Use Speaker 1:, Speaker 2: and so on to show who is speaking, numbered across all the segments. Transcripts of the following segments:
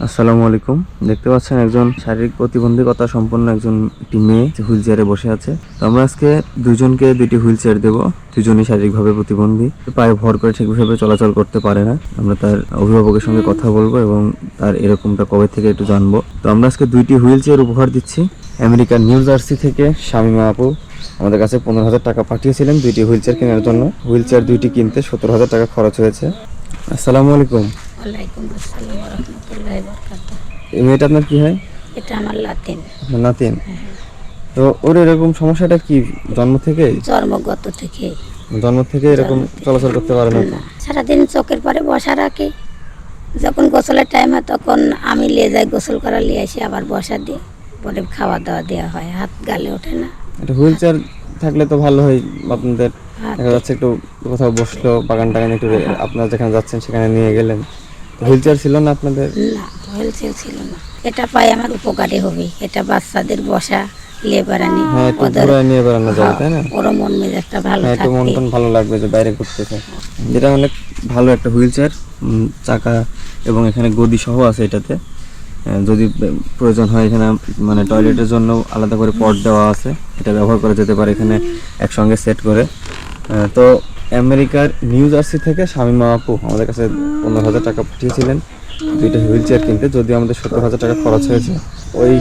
Speaker 1: আসসালামু আলাইকুম। দেখতে পাচ্ছেন একজন শারীরিক প্রতিবন্ধকতা সম্পন্ন একটি মেয়ে হুইল চেয়ারে বসে আছে। তো আমরা আজকে দুইজনকে দুইটি হুইল চেয়ার দেবো। দুজনই শারীরিকভাবে প্রতিবন্ধী, পায়ে ভর করে ঠিকভাবে চলাচল করতে পারে না। আমরা তার অভিভাবকের সঙ্গে কথা বলবো এবং তার এরকমটা কবে থেকে একটু জানবো। তো আমরা আজকে দুইটি হুইল চেয়ার উপহার দিচ্ছি। আমেরিকার নিউ জার্সি থেকে শামিমা আপু আমাদের কাছে 15,000 টাকা পাঠিয়েছিলেন দুইটি হুইল চেয়ার কেনার জন্য। হুইল চেয়ার দুইটি কিনতে 17,000 টাকা খরচ হয়েছে। আসসালামু আলাইকুম।
Speaker 2: ওয়ালাইকুম আসসালাম ওয়া রাহমাতুল্লাহি ওয়া বারাকাতুহু।
Speaker 1: এই মেয়েটা আপনার কি হয়?
Speaker 2: এটা আমার নাতিন।
Speaker 1: আপনার নাতিন? তো ওর এরকম সমস্যাটা কি জন্ম থেকে?
Speaker 2: জন্মগত থেকে।
Speaker 1: জন্ম থেকে এরকম চলাচল করতে পারে না?
Speaker 2: সারাদিন চোখের পরে বসা রাখি, যখন গোসলের টাইম হয় তখন আমি নিয়ে যাই, গোসল করা নিয়ে আসি, আবার বসা দিই, পরে খাওয়া দাওয়া দেওয়া হয়, হাত গালে ওঠে না।
Speaker 1: এটা হুইল চেয়ার থাকলে তো ভালো হয় আপনাদের। দেখা যাচ্ছে একটু কোথাও বসলো, বাগান টাগান একটু আপনারা যেখানে যাচ্ছেন সেখানে নিয়ে গেলেন। হুইল চেয়ার ছিল না আপনাদের?
Speaker 2: না, হুইল চেয়ার ছিল না। এটা পাই আমার উপকারী হবে, এটা বাচ্চাদের বসা নিয়ে বেড়ানি,
Speaker 1: হ্যাঁ, একটু ঘুরায় নিয়ে বেড়ানো যাবে, তাই না?
Speaker 2: ওর মন মেজাজটা ভালো
Speaker 1: হ্যাঁ, একটু মন
Speaker 2: থাকবে।
Speaker 1: টন ভালো লাগবে যে বাইরে ঘুরতেছে। যেটা অনেক ভালো একটা হুইল চেয়ার, চাকা এবং এখানে গদি সহ আছে এটাতে। যদি প্রয়োজন হয় এখানে মানে টয়লেটের জন্য আলাদা করে পট দেওয়া আছে, এটা ব্যবহার করা যেতে পারে এখানে একসঙ্গে সেট করে। তো আমেরিকার নিউ জার্সি থেকে শামিমা আপু আমাদের কাছে 15,000 টাকা পাঠিয়েছিলেন দুইটা হুইল চেয়ার কিনতে। যদিও আমাদের 17,000 টাকা খরচ হয়েছে। ওই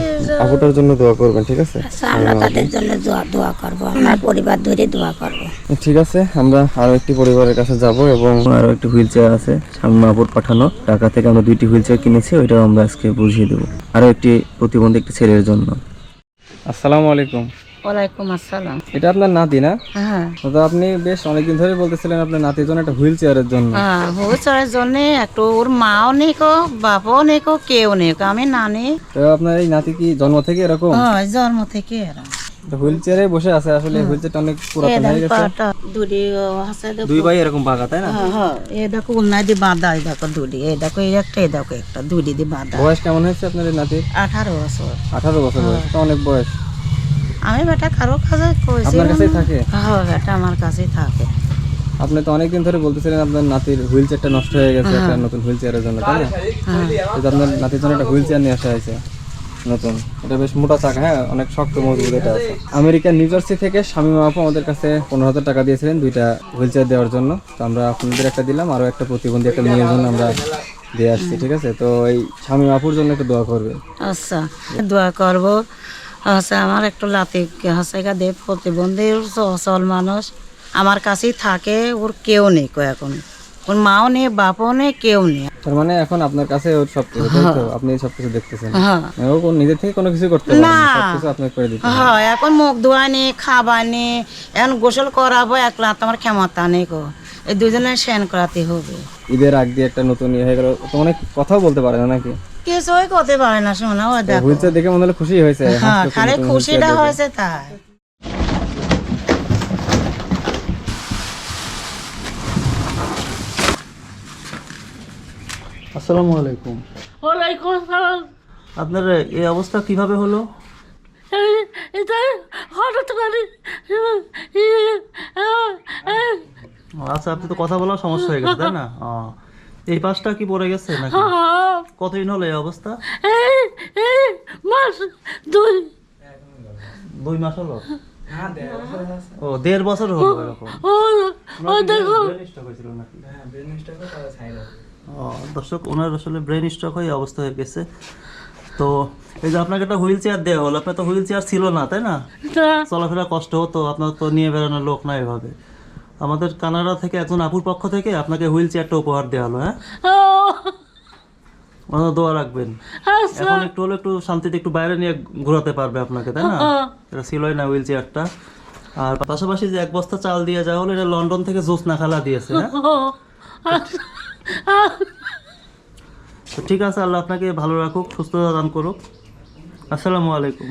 Speaker 1: আপুটার জন্য দোয়া করবেন, ঠিক আছে?
Speaker 2: আচ্ছা, আমরা তাদের জন্য দোয়া করবো, আমার পরিবার ধরে দোয়া করবো।
Speaker 1: ঠিক আছে, আমরা আরো একটি পরিবারের কাছে যাব এবং আরো একটি হুইল চেয়ার আছে শামিমা আপুর পাঠানো টাকা থেকে আমরা দুইটি হুইল চেয়ার কিনেছি, ওইটাও আমরা আজকে বুঝিয়ে দেবো আরো একটি প্রতিবন্ধী একটি ছেলের জন্য। আসসালামু আলাইকুম।
Speaker 2: ওয়ালাইকুম আসসালাম।
Speaker 1: এটা আপনার নাতি না?
Speaker 2: হ্যাঁ,
Speaker 1: তো আপনি বেশ অনেকদিন ধরে বলতেছিলেন আপনার নাতির জন্য একটা হুইল চেয়ারের জন্য।
Speaker 2: হ্যাঁ, হুইলচেয়ারের জন্য একটু ওর মাও নেই কো, বাবাও নেই কো, কেউ নেই কো, আমি নানি।
Speaker 1: তো আপনার এই নাতি কি জন্ম থেকে এরকম?
Speaker 2: হ্যাঁ, জন্ম থেকে এরা।
Speaker 1: হুইল চেয়ারে বসে আছে, আসলে হুইল চেয়ারটা অনেক পুরাতন হয়ে গেছে।
Speaker 2: দুটি আছে দেখো।
Speaker 1: দুই ভাই এরকম বাঁকা, তাই না?
Speaker 2: হ্যাঁ, হ্যাঁ, এই দেখো উন্নায় দিয়ে বাঁধা, এই দেখো দুটি, এই দেখো এই একটা, এই দেখো একটা, দুটি দিয়ে বাঁধা।
Speaker 1: বয়স কেমন হয়েছে আপনার এই নাতির?
Speaker 2: 18 বছর।
Speaker 1: 18 বছর বয়স, তো অনেক বয়স।
Speaker 2: আমি বেটা কারো কাছে কইছি।
Speaker 1: আপনার কাছেই থাকে?
Speaker 2: হ্যাঁ, বেটা আমার কাছেই থাকে।
Speaker 1: আপনি তো অনেকদিন ধরে বলতেছিলেন আপনার নাতির হুইল চেয়ারটা নষ্ট হয়ে গেছে, একটা নতুন হুইল চেয়ারের জন্য, তাই না? তো আপনার নাতির জন্য একটা হুইল চেয়ার নিয়ে আসা হয়েছে নতুন। এটা বেশ মোটা চাকা, হ্যাঁ, অনেক শক্ত মজবুত এটা আছে। আমেরিকার নিউ জার্সি থেকে শামিমা আপু আমাদের কাছে 15,000 টাকা দিয়েছিলেন দুইটা হুইল চেয়ার দেওয়ার জন্য। তো আমরা আপনাদের একটা দিলাম, আরো একটা প্রতিবন্ধী একটা মেয়ের জন্য আমরা দিয়ে আসছি, ঠিক আছে? তো এই শামিমা আপুর জন্য একটু দোয়া করবে।
Speaker 2: আচ্ছা, দোয়া করবো। আচ্ছা, আমার একটু লাতি হাসে দে, প্রতিবন্ধী সচল মানুষ আমার কাছেই থাকে, ওর কেউ নেই কো এখন, ওর মাও নেই, বাপও নেই, কেউ নেই।
Speaker 1: তার মানে এখন আপনার কাছে ওর সবকিছু, তাই তো? আপনি সবকিছু দেখতেছেন।
Speaker 2: হ্যাঁ,
Speaker 1: ও কোন নিজে থেকে কোনো কিছু করতে পারে না, সবকিছু আপনি করে দিতে হবে।
Speaker 2: হ্যাঁ, এখন মুখ ধোয়া নেই, খাবার নেই, এখন গোসল করাবো, একলা তোমার ক্ষমতা নেই গো, এই দুজনে সেন করাতে হবে।
Speaker 1: ঈদের আগ দিয়ে একটা নতুন ইয়ে হয়ে গেল, তো অনেক কথাও বলতে পারে না নাকি?
Speaker 2: কিছুই করতে পারে না, শোনা ও দেখো।
Speaker 1: হুইল চেয়ার দেখে মনে হলো খুশি হয়েছে।
Speaker 2: হ্যাঁ, খালি খুশিটা হয়েছে তাই।
Speaker 1: আসসালামু আলাইকুম।
Speaker 3: ওয়ালাইকুম আসসালাম।
Speaker 1: আপনার এই অবস্থা কিভাবে হলো?
Speaker 3: এটা হঠাৎ করে
Speaker 4: আচ্ছা, আপনি তো কথা বলার সমস্যা হয়ে গেছে, তাই না? এই পাশটা কি পড়ে গেছে নাকি? কতদিন হলো এই অবস্থা?
Speaker 3: মাস দুই
Speaker 4: 2 মাস হলো? ও, 1.5 বছর হলো এরকম?
Speaker 3: ও দেখো,
Speaker 4: দর্শক, ওনার আসলে ব্রেন স্ট্রোক হয়ে এই অবস্থা হয়ে গেছে। তো এই যে আপনাকে একটা হুইল চেয়ার দেওয়া হলো, আপনার তো হুইল চেয়ার ছিল না, তাই না? চলাফেরা কষ্ট হতো, আপনার তো নিয়ে বেড়ানোর লোক না এভাবে। আমাদের কানাডা থেকে একজন আপুর পক্ষ থেকে আপনাকে হুইল চেয়ারটা উপহার দেওয়া হলো। হ্যাঁ, ওনারা দোয়া রাখবেন। এখন একটু হলে একটু শান্তিতে একটু বাইরে নিয়ে ঘোরাতে পারবে আপনাকে, তাই না? এটা ছিলই না হুইল চেয়ারটা। আর পাশাপাশি যে 1 বস্তা চাল দিয়ে যাওয়া হলো, এটা লন্ডন থেকে জোসনা খালা দিয়েছে। হ্যাঁ, তো ঠিক আছে, আল্লাহ আপনাকে ভালো রাখুক, সুস্থতা দান করুক। আসসালামু আলাইকুম।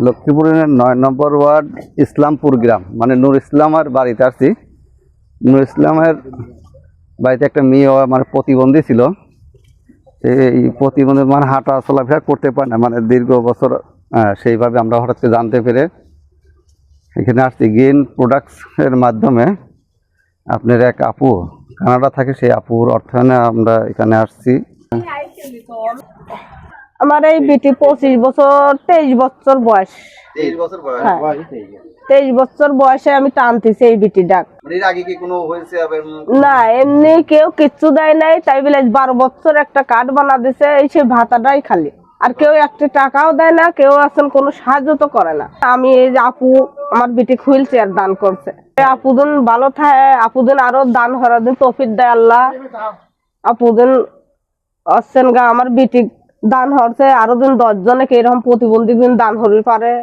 Speaker 5: লক্ষ্মীপুরের 9 নম্বর ওয়ার্ড ইসলামপুর গ্রাম, মানে নূর ইসলামের বাড়িতে আসছি। নূর ইসলামের বাড়িতে একটা মেয়ে মানে প্রতিবন্ধী ছিল। এই প্রতিবন্ধী মানে হাঁটা চলাফেরা করতে পারে না, মানে দীর্ঘ বছর। সেইভাবে আমরা হঠাৎ করে জানতে পেরে এখানে আসছি। গ্রিন প্রোডাক্টসের মাধ্যমে আপনার এক আপু কানাডা থাকে, সেই আপুর অর্থায়নে আমরা এখানে আসছি।
Speaker 6: আমার এই বিটি 23 বছর বয়স।
Speaker 5: 23 বছর বয়স।
Speaker 6: হ্যাঁ। 23 বছর বয়সে আমি টানতেছি এই বিটি ডাক।
Speaker 5: এর আগে কি কোনো হয়েছে?
Speaker 6: না, এমনি কেউ কিচ্ছু দেয় নাই, তাই বলে 12 বছর একটা কার্ড বানা দিছে, এই সে ভাতাটাই খালি, আর কেউ একটা টাকাও দেয় না, কেউ এখন কোনো সাহায্য তো করে না। আমি এই যে আপু আমার বিটি হুইল চেয়ার দান করছে, আপুদিন ভালো থাকে, আপুদিন আরো দান হওয়ার দিন তৌফিক দেয় আল্লাহ। আপুদিন আসছেন গা আমার বিটি দান হচ্ছে, আরো দিন 10 জনে এরকম প্রতিবন্ধী দিন দান হতে পারে।